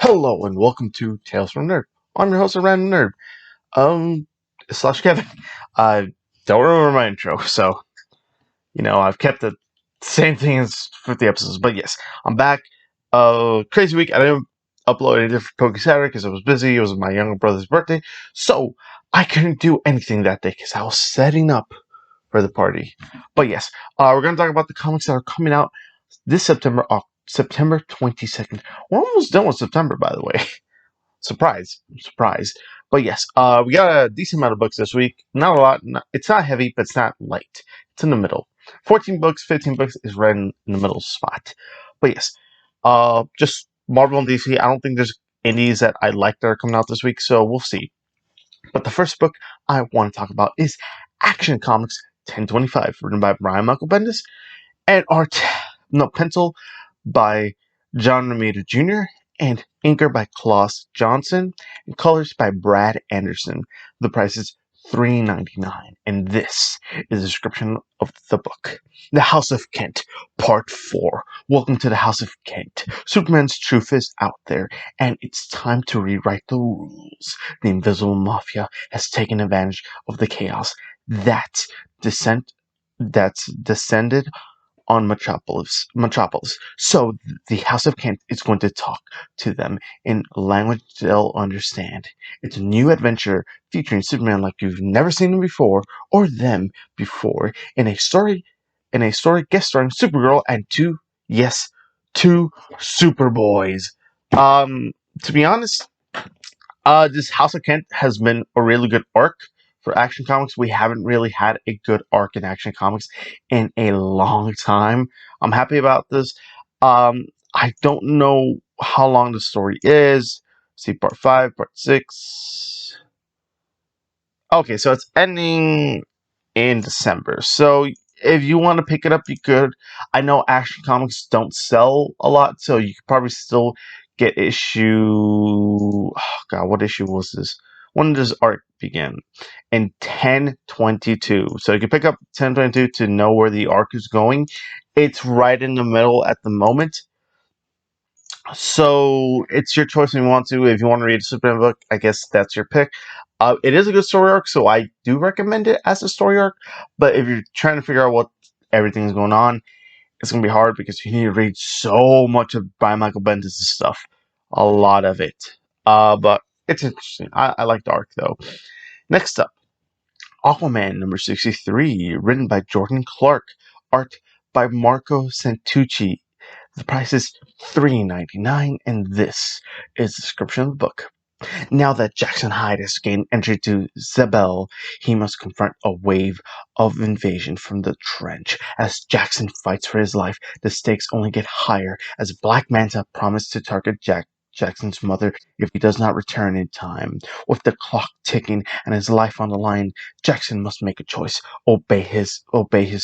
Hello and welcome to Tales from Nerd. I'm your host, a random nerd. Slash Kevin. I don't remember my intro, so I've kept the same thing as 50 episodes. But yes, I'm back. Crazy week. I didn't upload any different Poke Saturday because I was busy. It was my younger brother's birthday, so I couldn't do anything that day because I was setting up for the party. But yes, we're gonna talk about the comics that are coming out this September, September 22nd. We're almost done with September, by the way. Surprise, surprise. But yes, we got a decent amount of books this week. Not a lot. It's not heavy, but it's not light. It's in the middle. 14 books, 15 books is right in the middle spot. But yes, just Marvel and DC. I don't think there's indies that I like that are coming out this week, so we'll see. But the first book I want to talk about is Action Comics 1025, written by Brian Michael Bendis and pencil by John Romita Jr. and inker by Klaus Johnson and colors by Brad Anderson. The price is $3.99, and this is a description of the book. The House of Kent, Part 4. Welcome to the House of Kent. Superman's truth is out there, and it's time to rewrite the rules. The Invisible Mafia has taken advantage of the chaos that's descended on Metropolis. So the House of Kent is going to talk to them in language they'll understand. It's a new adventure featuring Superman like you've never seen him before or them before in a story guest starring Supergirl and two Superboys. To be honest, this House of Kent has been a really good arc for Action Comics. We haven't really had a good arc in Action Comics in a long time. I'm happy about this. I don't know how long the story is. See, part 5, part 6. Okay, so it's ending in December. So if you want to pick it up, you could. I know Action Comics don't sell a lot, so you could probably still get issue. Oh God, what issue was this? When does arc begin? In 1022. So you can pick up 1022 to know where the arc is going. It's right in the middle at the moment. So it's your choice if you want to. If you want to read a Superman book, I guess that's your pick. It is a good story arc, so I do recommend it as a story arc. But if you're trying to figure out what everything is going on, it's going to be hard because you need to read so much of Brian Michael Bendis' stuff. A lot of it. But it's interesting. I like the arc, though. Next up, Aquaman number 63, written by Jordan Clark. Art by Marco Santucci. The price is $3.99, and this is the description of the book. Now that Jackson Hyde has gained entry to Zebel, he must confront a wave of invasion from the trench. As Jackson fights for his life, the stakes only get higher as Black Manta promised to target Jackson's mother if he does not return in time. With the clock ticking and his life on the line, Jackson must make a choice: obey his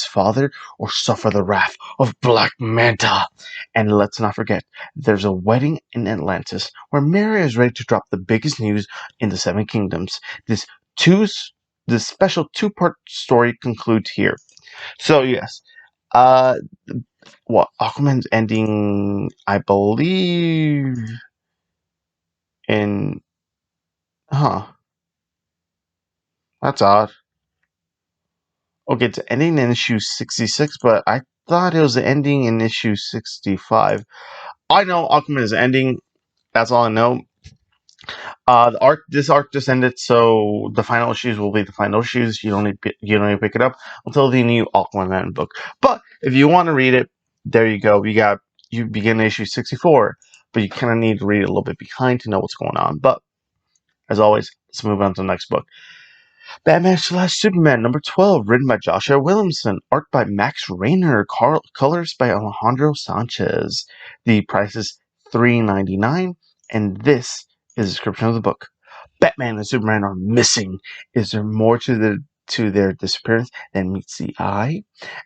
father or suffer the wrath of Black Manta. And let's not forget, there's a wedding in Atlantis where Mary is ready to drop the biggest news in the Seven Kingdoms. This special two-part story concludes here. So yes, uh, Aquaman's ending, I believe, in that's odd. Okay, it's ending in issue 66, but I thought it was ending in issue 65. I know Aquaman is ending. That's all I know. This arc just ended, so the final issues will be the final issues. You don't need to pick it up until the new Aquaman book. But if you want to read it, there you go. You begin issue 64, but you kind of need to read it a little bit behind to know what's going on. But as always, let's move on to the next book. Batman / Superman number 12, written by Joshua Williamson, art by Max Raynor, colors by Alejandro Sanchez. The price is $3.99, and this is a description of the book. Batman and Superman are missing. Is there more to their disappearance than meets the eye?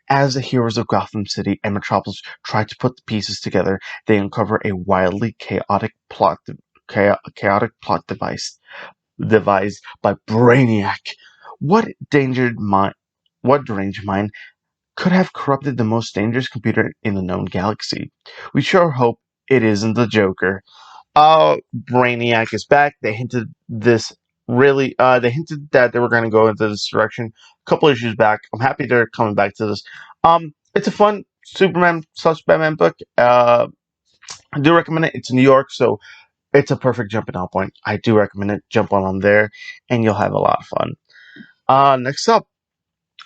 As the heroes of Gotham City and Metropolis try to put the pieces together, they uncover a wildly chaotic plot devised by Brainiac. What deranged mind could have corrupted the most dangerous computer in the known galaxy? We sure hope it isn't the Joker. Brainiac is back. They hinted this really. They hinted that they were going to go into this direction a couple issues back. I'm happy they're coming back to this. It's a fun Superman / Batman book. I do recommend it. It's New York, so it's a perfect jumping off point. I do recommend it. Jump on there, and you'll have a lot of fun. Next up,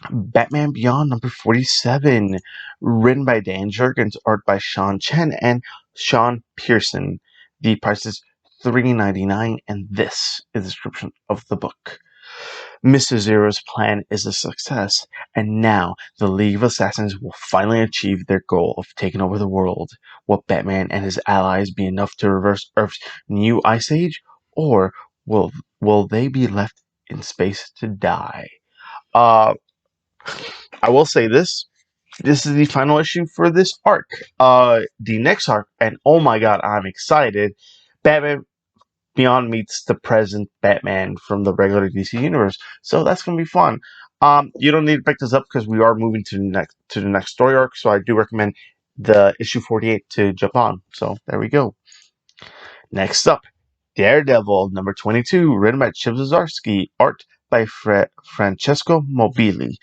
Batman Beyond number 47, written by Dan Jurgens, art by Sean Chen and Sean Pearson. The price is $3.99, and this is the description of the book. Mr. Zero's plan is a success, and now the League of Assassins will finally achieve their goal of taking over the world. Will Batman and his allies be enough to reverse Earth's new ice age, or will will they be left in space to die? Uh, I will say this. This is the final issue for this arc. The next arc, and oh my god, I'm excited. Batman Beyond meets the present Batman from the regular DC universe, so that's gonna be fun. You don't need to pick this up because we are moving to the next story arc. So I do recommend the issue 48 to jump on. So there we go. Next up, Daredevil number 22, written by Chip Zdarsky, art by Francesco Mobili.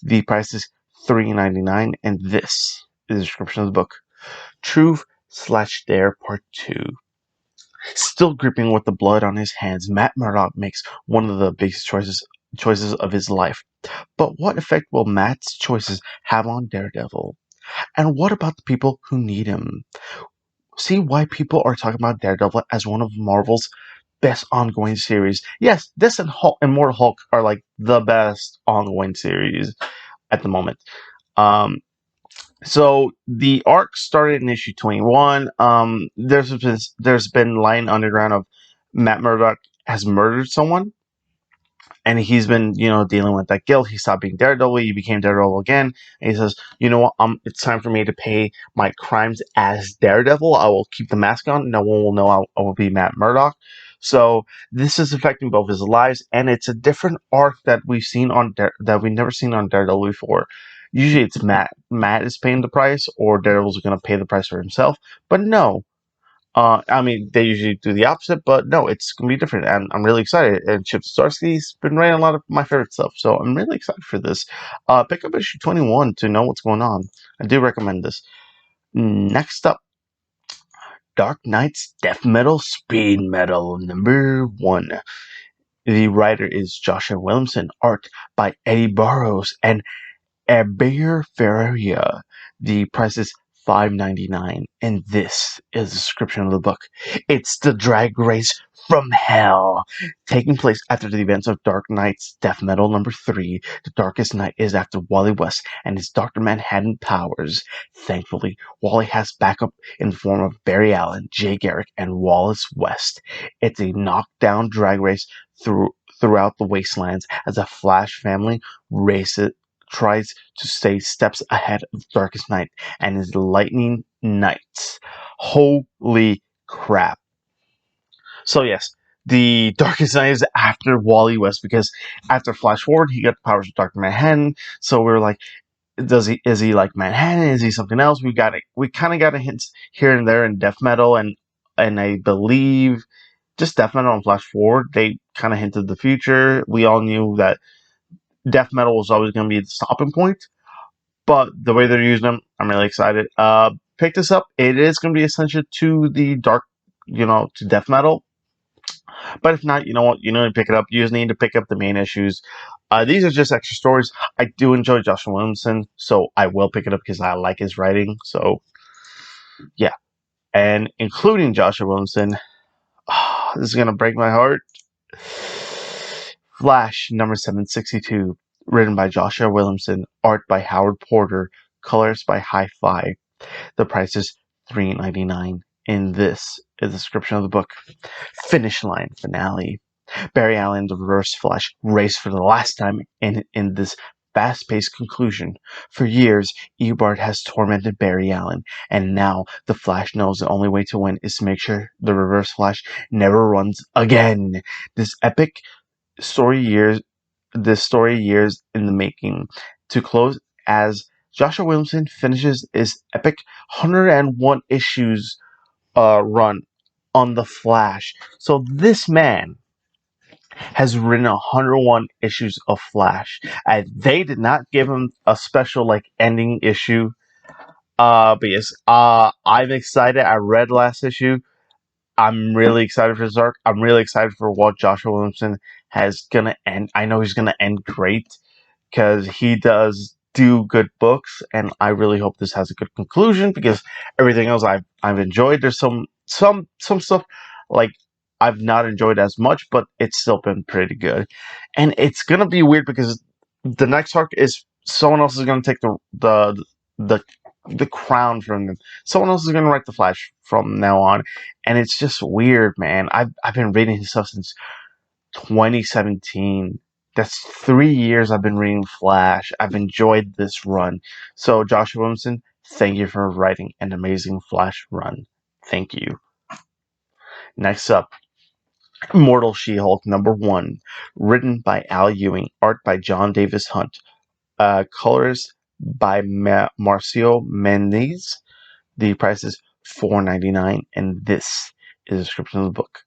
The price is $3.99, and this is the description of the book. Truth/Dare Part 2. Still gripping with the blood on his hands, Matt Murdock makes one of the biggest choices of his life. But what effect will Matt's choices have on Daredevil? And what about the people who need him? See why people are talking about Daredevil as one of Marvel's best ongoing series. Yes, this and Hulk and Mortal Hulk are like the best ongoing series at the moment. So the arc started in issue 21. There's been line underground of Matt Murdock has murdered someone, and he's been, dealing with that guilt. He stopped being Daredevil. He became Daredevil again. And he says, you know what? It's time for me to pay my crimes as Daredevil. I will keep the mask on. No one will know I will be Matt Murdock. So this is affecting both his lives, and it's a different arc that we've seen that we've never seen on Daredevil before. Usually, it's Matt. Matt is paying the price, or Daredevil's going to pay the price for himself. But no, I mean, they usually do the opposite, but no, it's going to be different, and I'm really excited. And Chip Zdarsky's been writing a lot of my favorite stuff, so I'm really excited for this. Pick up issue 21 to know what's going on. I do recommend this. Next up, Dark Knight's Death Metal Speed Metal number 1. The writer is Joshua Williamson, art by Eddie Burrows and Abir Ferreira. The price is $5.99, and this is the description of the book. It's the drag race from hell, taking place after the events of Dark Knight's Death Metal number 3. The Darkest Night is after Wally West and his Dr. Manhattan powers. Thankfully, Wally has backup in the form of Barry Allen, Jay Garrick, and Wallace West. It's a knockdown drag race throughout the wastelands as a Flash family races tries to stay steps ahead of the Darkest Night and his Lightning Knights. Holy crap. So yes, the Darkest Night is after Wally West because after Flash Forward he got the powers of Dr. Manhattan. So we were like, is he like Manhattan? Is he something else? We kind of got a hint here and there in Death Metal and I believe just Death Metal and Flash Forward. They kind of hinted the future. We all knew that Death Metal was always going to be the stopping point, but the way they're using them, I'm really excited. Pick this up. It is going to be essential to the dark, to Death Metal. But if not, you know what? You need to pick it up. You just need to pick up the main issues. These are just extra stories. I do enjoy Joshua Williamson, so I will pick it up because I like his writing. So, yeah. And including Joshua Williamson, this is going to break my heart. Flash number 762, written by Joshua Williamson, art by Howard Porter, colors by Hi-Fi. The price is $3.99. In this is the description of the book. Finish line finale. Barry Allen, the Reverse Flash, race for the last time in this fast-paced conclusion. For years, Eobard has tormented Barry Allen, and now the Flash knows the only way to win is to make sure the Reverse Flash never runs again. Story years This story years in the making. To close, as Joshua Williamson finishes his epic 101 issues run on the Flash. So this man has written 101 issues of Flash. And they did not give him a special like ending issue. But yes, I'm excited. I read last issue. I'm really excited for this arc. I'm really excited for what Joshua Williamson has gonna end. I know he's gonna end great because he does do good books, and I really hope this has a good conclusion because everything else I've enjoyed. There's some stuff like I've not enjoyed as much, but it's still been pretty good. And it's gonna be weird because the next arc is someone else is gonna take the the crown from them. Someone else is gonna write the Flash from now on, and it's just weird, man. I've been reading his stuff since 2017. That's 3 years I've been reading Flash. I've enjoyed this run. So, Joshua Williamson, thank you for writing an amazing Flash run. Thank you. Next up, Immortal She-Hulk #1, written by Al Ewing, art by John Davis Hunt, colors by Marcio Mendez. The price is $4.99, and this is a description of the book.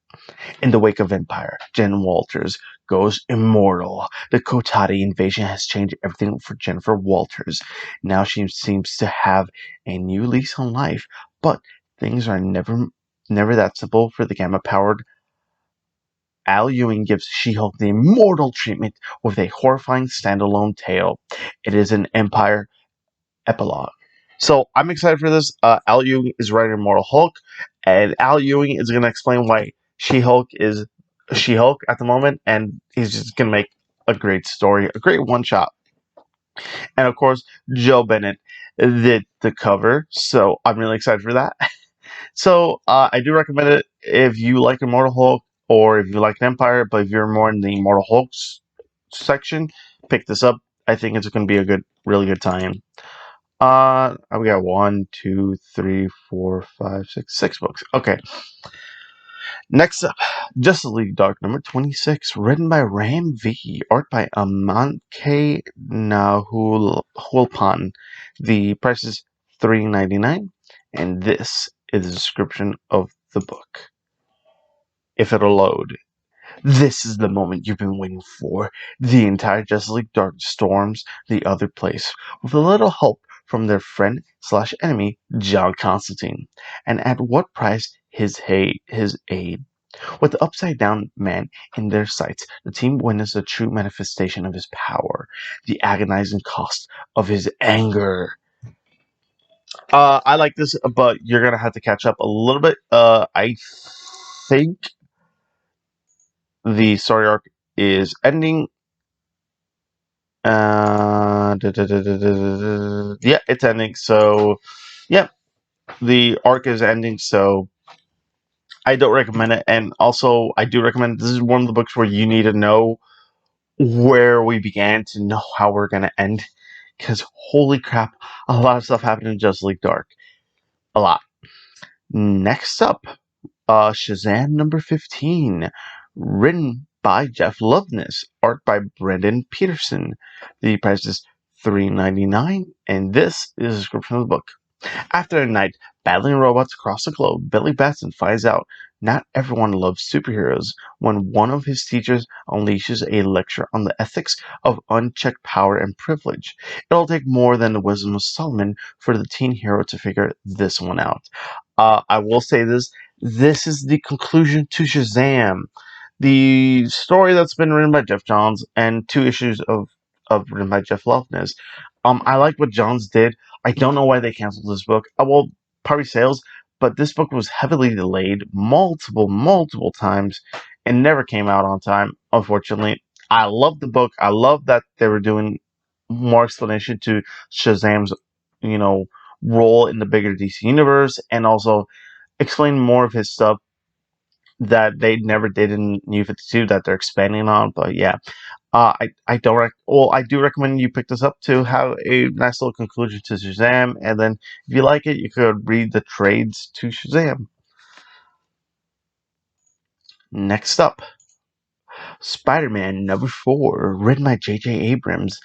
In the wake of Empire, Jen Walters goes immortal. The Kotati invasion has changed everything for Jennifer Walters. Now she seems to have a new lease on life, but things are never that simple for the gamma-powered. Al Ewing gives She-Hulk the immortal treatment with a horrifying standalone tale. It is an Empire epilogue. So I'm excited for this. Al Ewing is writing Immortal Hulk, and Al Ewing is going to explain why She-Hulk is She-Hulk at the moment, and he's just going to make a great story, a great one-shot. And of course, Joe Bennett did the cover, so I'm really excited for that. So I do recommend it if you like Immortal Hulk or if you like Empire, but if you're more in the Immortal Hulks section, pick this up. I think it's going to be a really good time. We got 1, 2, 3, 4, 5, 6 books. Okay. Next up, Justice League Dark #26, written by Ram V, art by Amanke Nahulpan. The price is $3.99, and this is the description of the book. If it'll load. This is the moment you've been waiting for. The entire Justice League Dark storms the other place, with a little help from their friend/enemy, John Constantine. And at what price his aid? With the Upside Down Man in their sights, the team witnessed a true manifestation of his power, the agonizing cost of his anger. I like this, but you're gonna have to catch up a little bit. I think the story arc is ending. Yeah, it's ending. So, yeah, the arc is ending. So, I don't recommend it. And also, I do recommend this is one of the books where you need to know where we began to know how we're gonna end. Because holy crap, a lot of stuff happened in Justice League Dark. A lot. Next up, Shazam #15, written by Jeff Loveness, art by Brendan Peterson. The price is $3.99, and this is a description of the book. After a night battling robots across the globe, Billy Batson finds out not everyone loves superheroes when one of his teachers unleashes a lecture on the ethics of unchecked power and privilege. It'll take more than the wisdom of Solomon for the teen hero to figure this one out. I will say this. This is the conclusion to Shazam, the story that's been written by Jeff Johns and 2 issues of written by Jeff Loveness. I like what Johns did. I don't know why they canceled this book. Well, probably sales, but this book was heavily delayed multiple times and never came out on time, unfortunately. I love the book. I love that they were doing more explanation to Shazam's, you know, role in the bigger DC universe and also explain more of his stuff that they never did in New 52 that they're expanding on. But yeah, I don't I do recommend you pick this up to have a nice little conclusion to Shazam, and then if you like it, you could read the trades to Shazam. Next up, Spider-Man #4, written by J.J. Abrams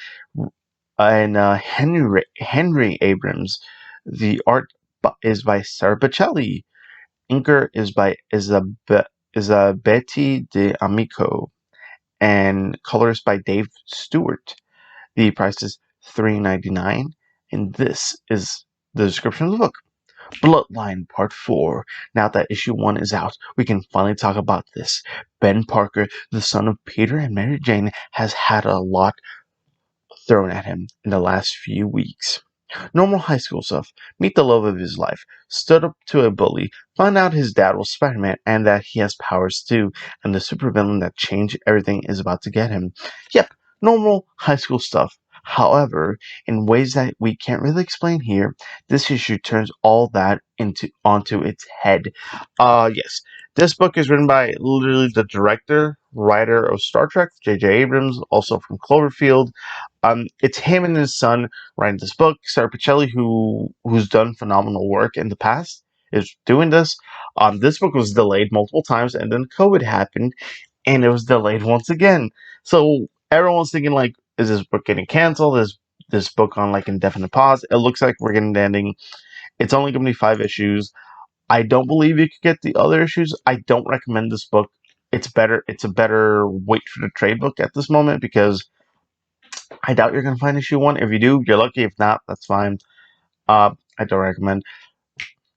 and Henry Abrams. The art is by Sarah Bacelli. Inker is by Betty de Amico, and colors by Dave Stewart. The price is $3.99, and this is the description of the book. Bloodline Part 4. Now that issue 1 is out, we can finally talk about this. Ben Parker, the son of Peter and Mary Jane, has had a lot thrown at him in the last few weeks. Normal high school stuff. Meet the love of his life. Stood up to a bully. Found out his dad was Spider-Man and that he has powers too. And the supervillain that changed everything is about to get him. Yep, normal high school stuff. However, in ways that we can't really explain here, this issue turns all that onto its head. Yes. This book is written by literally the director, writer of Star Trek, J.J. Abrams, also from Cloverfield. It's him and his son writing this book. Sarah Pichelli, who's done phenomenal work in the past, is doing this. This book was delayed multiple times, and then COVID happened, and it was delayed once again. So everyone's thinking like, is this book getting canceled? Is this book on like indefinite pause? It looks like we're getting the ending. It's only going to be 5 issues. I don't believe you could get the other issues. I don't recommend this book. It's better. It's a better wait for the trade book at this moment because I doubt you're gonna find issue 1. If you do, you're lucky. If not, that's fine. I don't recommend.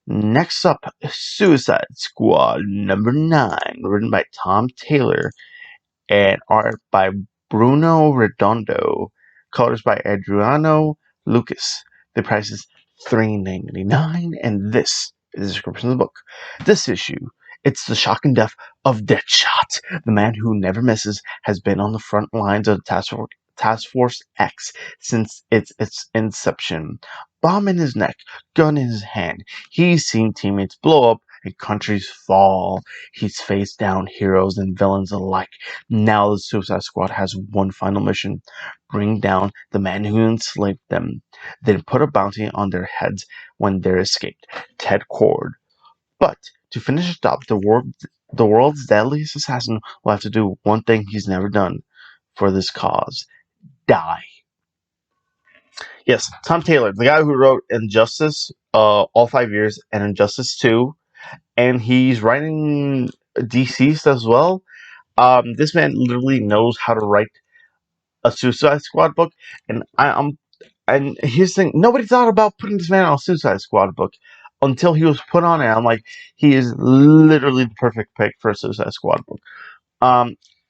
Next up, Suicide Squad number 9, written by Tom Taylor and art by Bruno Redondo, colors by Adriano Lucas. The price is $3.99, and this is the description of the book. This issue, it's the shocking death of Deadshot. The man who never misses has been on the front lines of Task Force X since its inception. Bomb in his neck, gun in his hand. He's seen teammates blow up and countries fall. He's faced down heroes and villains alike. Now the Suicide Squad has one final mission: bring down the man who enslaved them, then put a bounty on their heads when they're escaped. Ted Cord. But to finish the job, the world's deadliest assassin will have to do one thing he's never done for this cause: die. Yes, Tom Taylor, the guy who wrote Injustice, all 5 years, and Injustice 2, and he's writing DC's as well. This man literally knows how to write a Suicide Squad book, and and here's the thing: nobody thought about putting this man on a Suicide Squad book until he was put on it. I'm like, he is literally the perfect pick for a Suicide Squad book.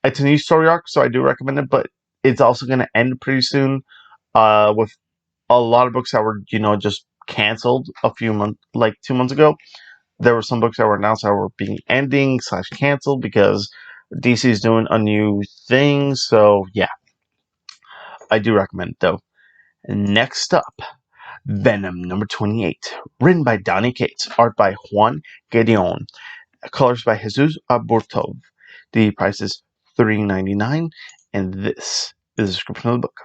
It's a new story arc, so I do recommend it, but it's also going to end pretty soon. With a lot of books that were, just canceled a few months, like 2 months ago. There were some books that were announced that were being ending / canceled because DC is doing a new thing. So yeah, I do recommend it though. Next up, Venom number 28, written by Donny Cates, art by Juan Gedeon, colors by Jesus Aburtov. The price is $3.99, and this is the description of the book.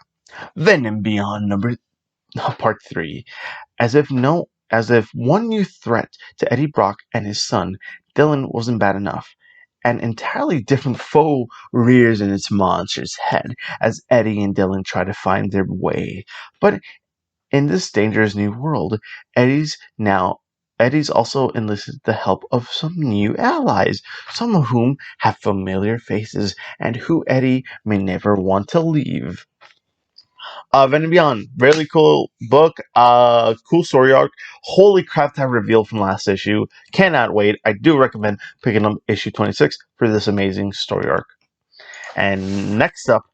Venom Beyond Part 3. As if one new threat to Eddie Brock and his son, Dylan, wasn't bad enough. An entirely different foe rears in its monster's head as Eddie and Dylan try to find their way. But in this dangerous new world, Eddie's also enlisted the help of some new allies, some of whom have familiar faces and who Eddie may never want to leave. Venom Beyond, really cool book, cool story arc. Holy crap, that reveal from last issue. Cannot wait. I do recommend picking up issue 26 for this amazing story arc. And next up,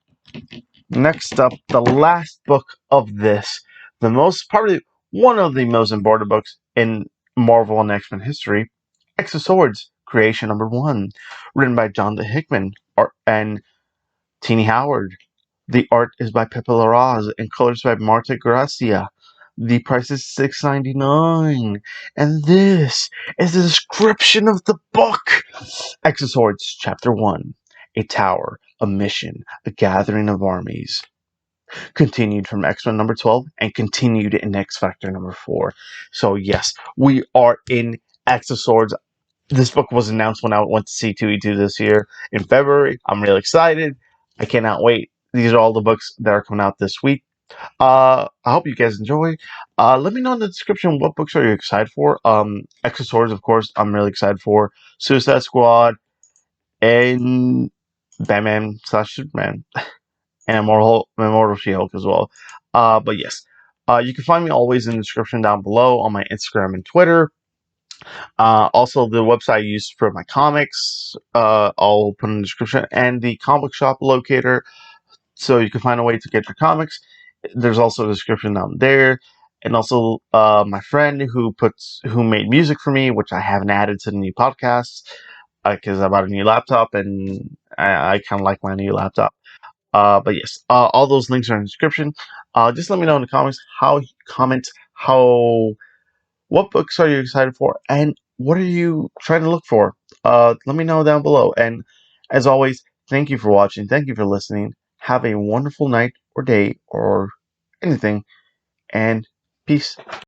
the last book of this, probably one of the most important books in Marvel and X-Men history, X of Swords, Creation number 1, written by John the Hickman and Tini Howard. The art is by Pepe Larraz and colors by Marta Gracia. The price is $6.99. And this is the description of the book. X of Swords, Chapter 1. A tower, a mission, a gathering of armies. Continued from X-Men number 12 and continued in X Factor number 4. So yes, we are in X of Swords. This book was announced when I went to C2E2 this year in February. I'm really excited. I cannot wait. These are all the books that are coming out this week. I hope you guys enjoy. Let me know in the description what books are you excited for. X Swords, of course, I'm really excited for. Suicide Squad and Batman slash Superman and Immortal She-Hulk as well. But yes, you can find me always in the description down below on my Instagram and Twitter. Also, the website I use for my comics, I'll put in the description, and the comic shop locator, so you can find a way to get your comics. There's also a description down there, and also my friend who made music for me, which I haven't added to the new podcasts because I bought a new laptop and I kind of like my new laptop. But yes, all those links are in the description. Just let me know in the comments how what books are you excited for and what are you trying to look for. Let me know down below. And as always, thank you for watching. Thank you for listening. Have a wonderful night or day or anything. And peace.